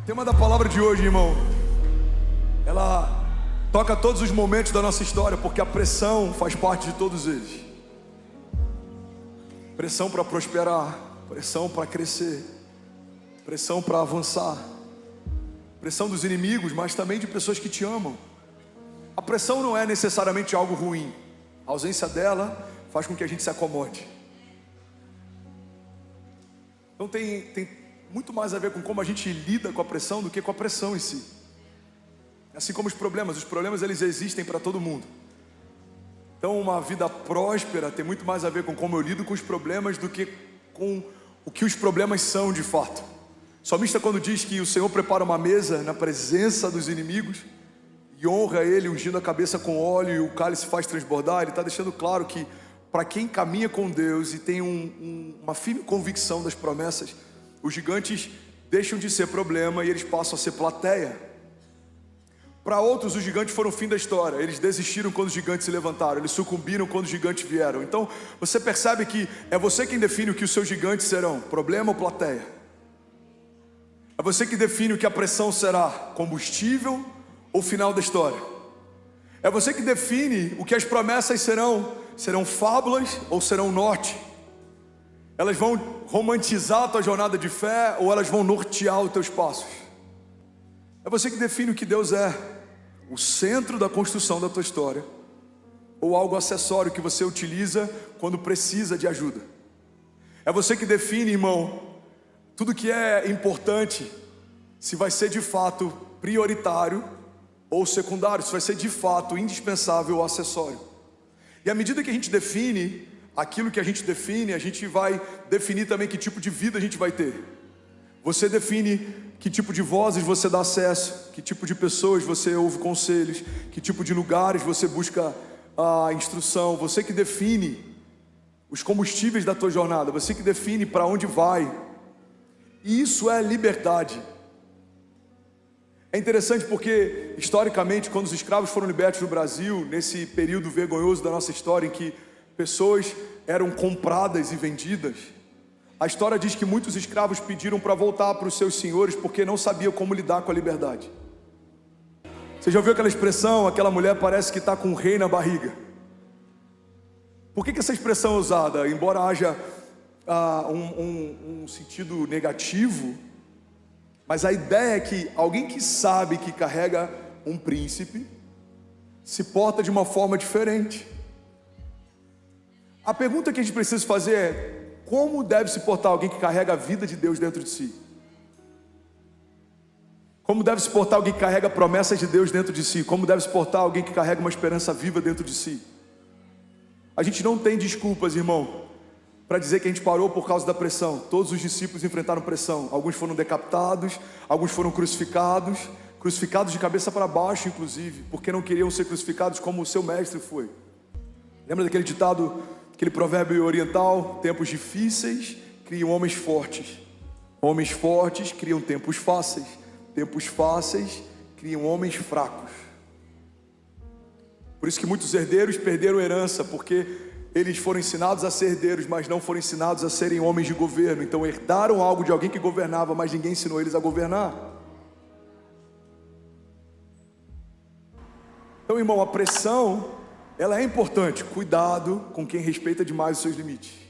O tema da palavra de hoje, irmão, ela toca todos os momentos da nossa história, porque a pressão faz parte de todos eles. Pressão para prosperar, pressão para crescer, pressão para avançar, pressão dos inimigos, mas também de pessoas que te amam. A pressão não é necessariamente algo ruim. A ausência dela faz com que a gente se acomode. Então tem muito mais a ver com como a gente lida com a pressão do que com a pressão em si. Assim como os problemas eles existem para todo mundo. Então uma vida próspera tem muito mais a ver com como eu lido com os problemas do que com o que os problemas são de fato. O salmista, quando diz que o Senhor prepara uma mesa na presença dos inimigos e honra ele ungindo a cabeça com óleo e o cálice faz transbordar, ele está deixando claro que para quem caminha com Deus e tem uma firme convicção das promessas, os gigantes deixam de ser problema e eles passam a ser plateia. Para outros, os gigantes foram o fim da história. Eles desistiram quando os gigantes se levantaram, eles sucumbiram quando os gigantes vieram. Então você percebe que é você quem define o que os seus gigantes serão, problema ou plateia. É você que define o que a pressão será, combustível ou final da história. É você que define o que as promessas serão fábulas ou serão norte. Elas vão romantizar a tua jornada de fé ou elas vão nortear os teus passos. É você que define o que Deus é, o centro da construção da tua história, ou algo acessório que você utiliza quando precisa de ajuda. É você que define, irmão, tudo que é importante, se vai ser de fato prioritário ou secundário, se vai ser de fato indispensável ou acessório. E à medida que a gente define aquilo que a gente vai definir também que tipo de vida a gente vai ter. Você define que tipo de vozes você dá acesso, que tipo de pessoas você ouve conselhos, que tipo de lugares você busca a instrução. Você que define os combustíveis da tua jornada, você que define para onde vai. E isso é liberdade. É interessante porque, historicamente, quando os escravos foram libertos no Brasil, nesse período vergonhoso da nossa história em que pessoas eram compradas e vendidas, a história diz que muitos escravos pediram para voltar para os seus senhores porque não sabiam como lidar com a liberdade. Você já ouviu aquela expressão, aquela mulher parece que está com um rei na barriga? Por que essa expressão é usada? Embora haja um sentido negativo, mas a ideia é que alguém que sabe que carrega um príncipe se porta de uma forma diferente. A pergunta que a gente precisa fazer é: como deve se portar alguém que carrega a vida de Deus dentro de si? Como deve se portar alguém que carrega promessas de Deus dentro de si? Como deve se portar alguém que carrega uma esperança viva dentro de si? A gente não tem desculpas, irmão, para dizer que a gente parou por causa da pressão. Todos os discípulos enfrentaram pressão. Alguns foram decapitados, alguns foram crucificados de cabeça para baixo, inclusive, porque não queriam ser crucificados como o seu mestre foi. Lembra daquele ditado, aquele provérbio oriental? Tempos difíceis criam homens fortes. Homens fortes criam tempos fáceis. Tempos fáceis criam homens fracos. Por isso que muitos herdeiros perderam herança, porque eles foram ensinados a ser herdeiros, mas não foram ensinados a serem homens de governo. Então herdaram algo de alguém que governava, mas ninguém ensinou eles a governar. Então, irmão, a pressão, ela é importante. Cuidado com quem respeita demais os seus limites.